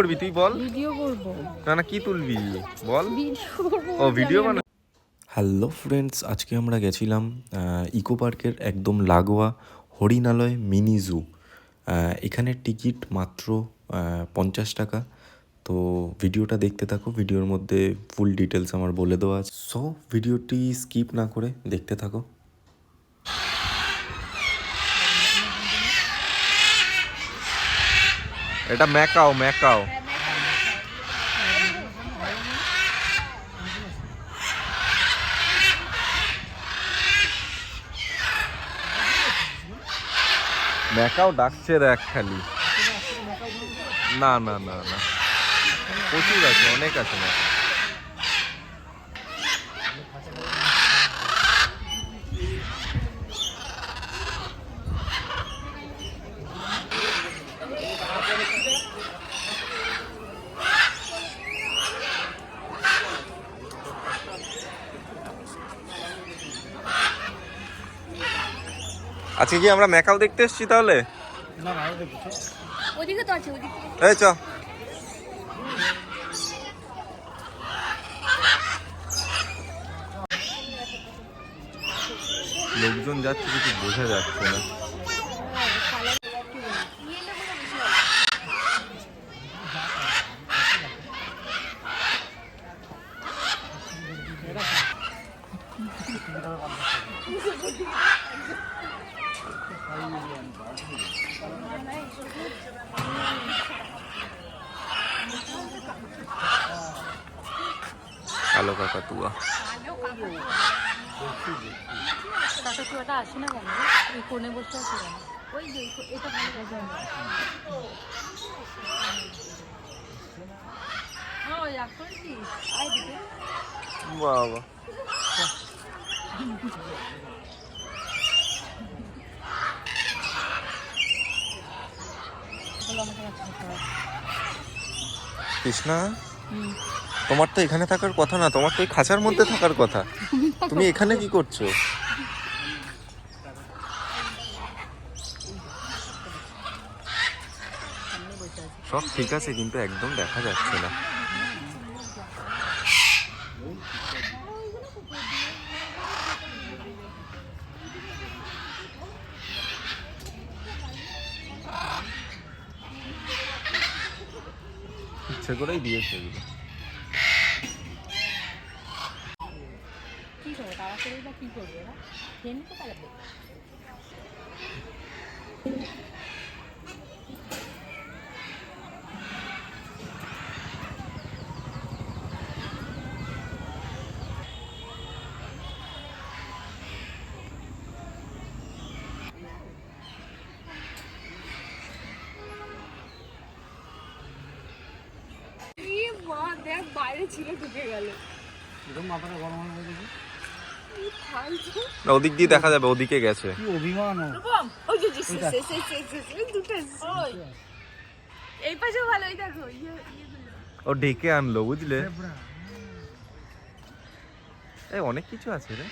করবি তুই বল। ভিডিও করব না কি তুলবি বল। ও ভিডিও বানা। হ্যালো ফ্রেন্ডস, আজকে আমরা গেছিলাম ইকো পার্কের একদম লাগোয়া হরিণালয় মিনি জু। এখানের টিকিট মাত্র 50 টাকা। তো ভিডিওটা দেখতে থাকো, ভিডিওর মধ্যে ফুল ডিটেলস আমার বলে দেওয়া আছে। সো ভিডিওটি স্কিপ না করে দেখতে থাকো। এটা ম্যাকাও ম্যাকাও। ম্যাকাও ডাকছে দেখ খালি। না না না না, প্রচুর আছে, অনেক আছে ম্যাকাও। আজকে কি আমরা ম্যাকাও দেখতে এসেছি তাহলে? না না, ওদিকে তো আছে, ওদিকে। এই চ। লোকজন যাচ্ছে কিছু বোঝা যাচ্ছে না। কালো কাকাতুয়া। কাকাতুয়াটা আসে না কেন? এই কোণে বসে আছে কেন? ওই যে এটা ভালো লাগে। ওই আকর্ষিস আই দিকে। বাবা, কৃষ্ণা, তোমার তো এখানে থাকার কথা না, তোমার তো এই খাঁচার মধ্যে থাকার কথা। তুমি এখানে কি করছো? সব ঠিক আছে কিন্তু একদম দেখা যাচ্ছে না। ইচ্ছে করেই দিয়েছে এগুলো। কি করে তাড়াতাড়ি বা কি করবে ওরা? ট্রেনে তো পালাবে। দেখ বাইরে ছিল, ঢুকে গেল। মাথাটা গরম হয়ে গেছে। না, ওদিক দিয়ে দেখা যাবে, ওদিকে গেছে। কি অভিমান! ওই যে দুটো এই পাশে ভালোই দেখো। ও ডেকে আনলো, বুঝলে? এই অনেক কিছু আছে রে।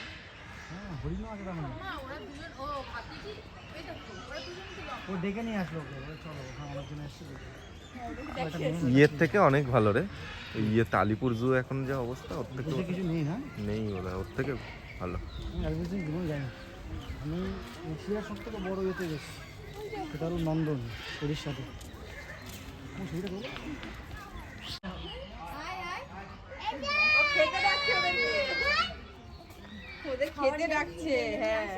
ও ডেকে নিয়ে আসলো, চলো আমার জন্য এসে ইয়ের থেকে অনেক ভালো রে। ইয়ে আলিপুর জু এখন যা অবস্থা, ওর থেকে কিছু নেই। হ্যাঁ নেই, ওর থেকে ভালো। আমি জীবন জানি, আমি এশিয়ার সব থেকে বড় ইয়েতে গেছি, সেটা হলো নন্দন, উড়িষ্যাতে। ওদের খেতে ডাকছে, হ্যাঁ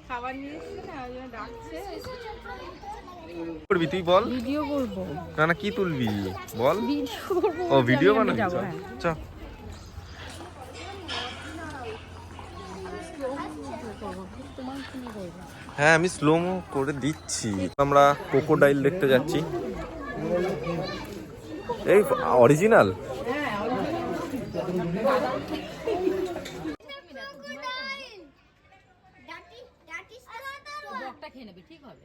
খাবার নিয়ে এসেছে না, ওই জন্য ডাকছে। করবি তুই বল। ভিডিও করব না কি তুলবি বল। ভিডিও করব। ও ভিডিও বানাবি, চ। হ্যাঁ আমি স্লোমো করে দিচ্ছি। আমরা ক্রোকোডাইল দেখতে যাচ্ছি। এই অরিজিনাল। খেয়ে নেবে, ঠিক হবে।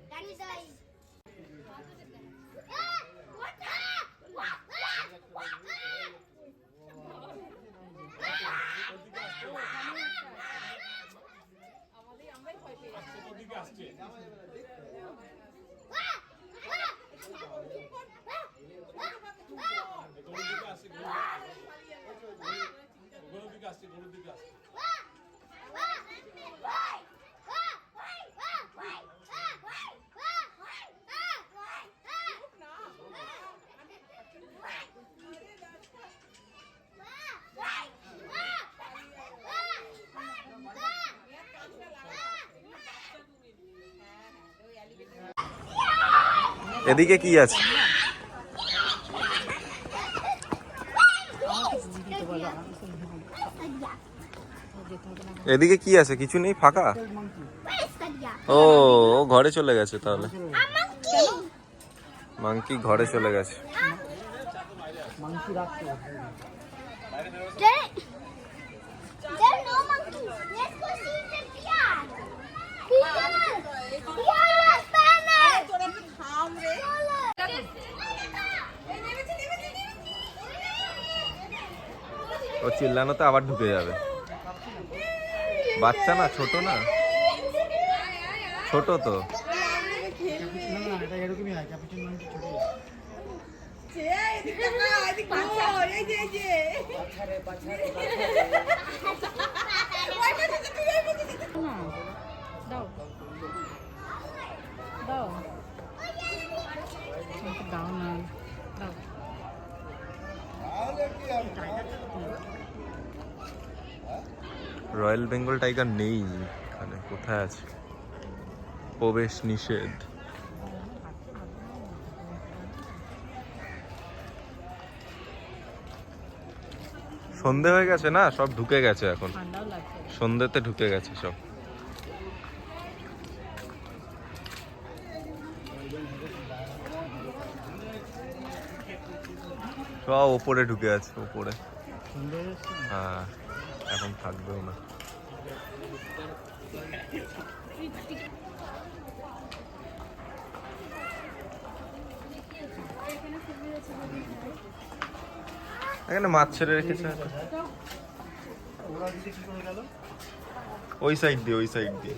এদিকে কি আছে? এদিকে কি আছে? কিছু নেই, ফাঁকা। ও ও ঘরে চলে গেছে তাহলে। মাংকি ঘরে চলে গেছে। মাংসি রাখতে There are no monkeys. Let's go see the bear. Bear, banner. তোরা একটু থাম রে। ও চিল্লানোতে আবার ঢুকে যাবে। বাচ্চা না, ছোট না, ছোট তো। না এটা এরকমই হয়, ক্যাপিটাল মাংকি ছোট। এদিকে না, এদিকে ঘোর, এই যে, এই যে। ওই পাশে যে তুই, ওই পাশে যে তুই। দাও দাও আমাকে দাও না দাও রয়্যাল বেঙ্গল টাইগার নেই এখানে, কোথায় আছে? প্রবেশ নিষেধ। সন্ধে হয়ে গেছে না, সব ঢুকে গেছে এখন, ঠান্ডাও লাগছে সন্ধ্যেতে ঢুকে গেছে সব। সব ওপরে ঢুকে আছে, ওপরে। হ্যাঁ, এখন থাকবেও না। এখানে মাছ ছেড়ে রেখেছে। ওরা দিতে কি করে গেল? ওই সাইড দিয়ে, ওই সাইড দিয়ে।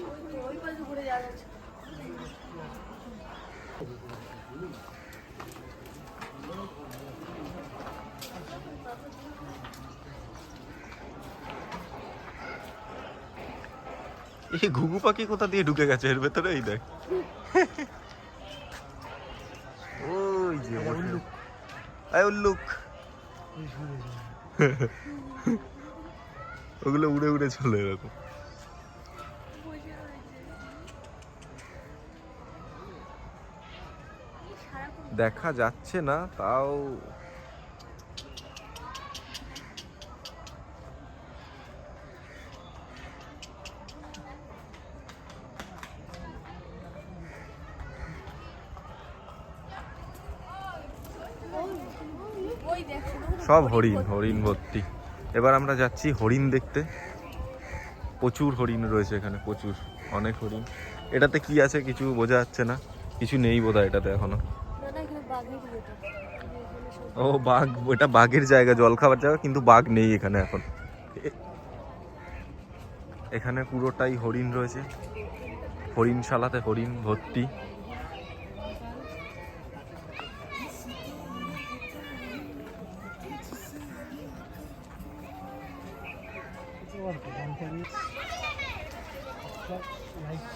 এই ঘুঘু পাখি কোথা দিয়ে ঢুকে গেছে এর ভেতরে? এই দেখ, ওই যে উল্লুক। উল্লুক ওগুলো উড়ে উড়ে চলে এরকম। দেখা যাচ্ছে না তাও। সব হরিণ, হরিণ ভর্তি। এবার আমরা যাচ্ছি হরিণ দেখতে। প্রচুর হরিণ রয়েছে এখানে, প্রচুর, অনেক হরিণ। এটাতে কি আছে কিছু বোঝা যাচ্ছে না, কিছু নেই বোধহয় এটাতে এখনো। ও বাঘ, এটা বাঘের জায়গা, জল খাবার জায়গা, কিন্তু বাঘ নেই এখানে এখন। এখানে পুরোটাই হরিণ রয়েছে, হরিণশালাতে হরিণ ভর্তি।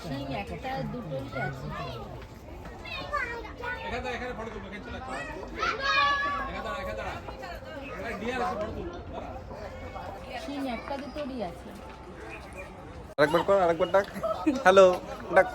শিং একটা দুটোই আছে শিং একটা দুটোরই আছে আরেকবার কর, আরেকবার ডাক। হ্যালো, ডাক।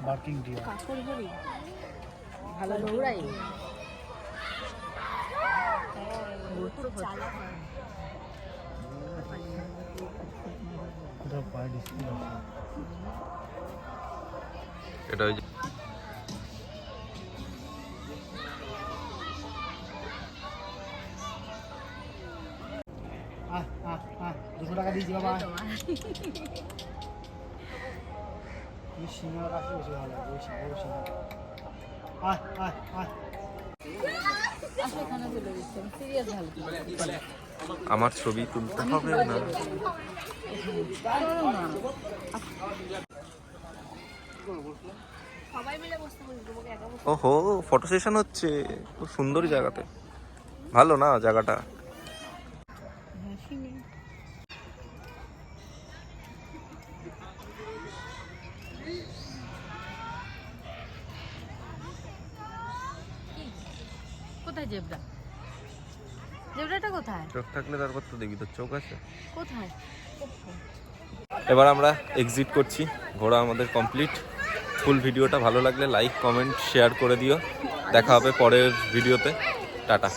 Barking deer. কাকর হরি ভালো দৌড়াই কোথাও পায়ে ডিসপ্লে আছে। এটা ওই যে আহ আহ আহ 200 টাকা দিয়েছি বাবা। এই সিঙ্গার কাছে বেশি ভালো লাগে, ওই বড় সিঙ্গার। আহ আহ আহ আসলে এখানে চলে গেছে সিরিয়াস ভালো আমার ছবি তুলতে হবে না। ওহো, ফটো সেশন হচ্ছে, খুব সুন্দর জায়গাতে। ভালো না জায়গাটা? কোথায় জেব্রা? জেব্রাটা কোথায়? চোখ থাকলে তারপর তো দেখি, তোর চোখ আছে। কোথায়? এবার আমরা এক্সিট করছি, ঘোরা আমাদের কমপ্লিট। ফুল ভিডিওটা ভালো লাগলে লাইক কমেন্ট শেয়ার করে দিও। দেখা হবে পরের ভিডিওতে। টাটা।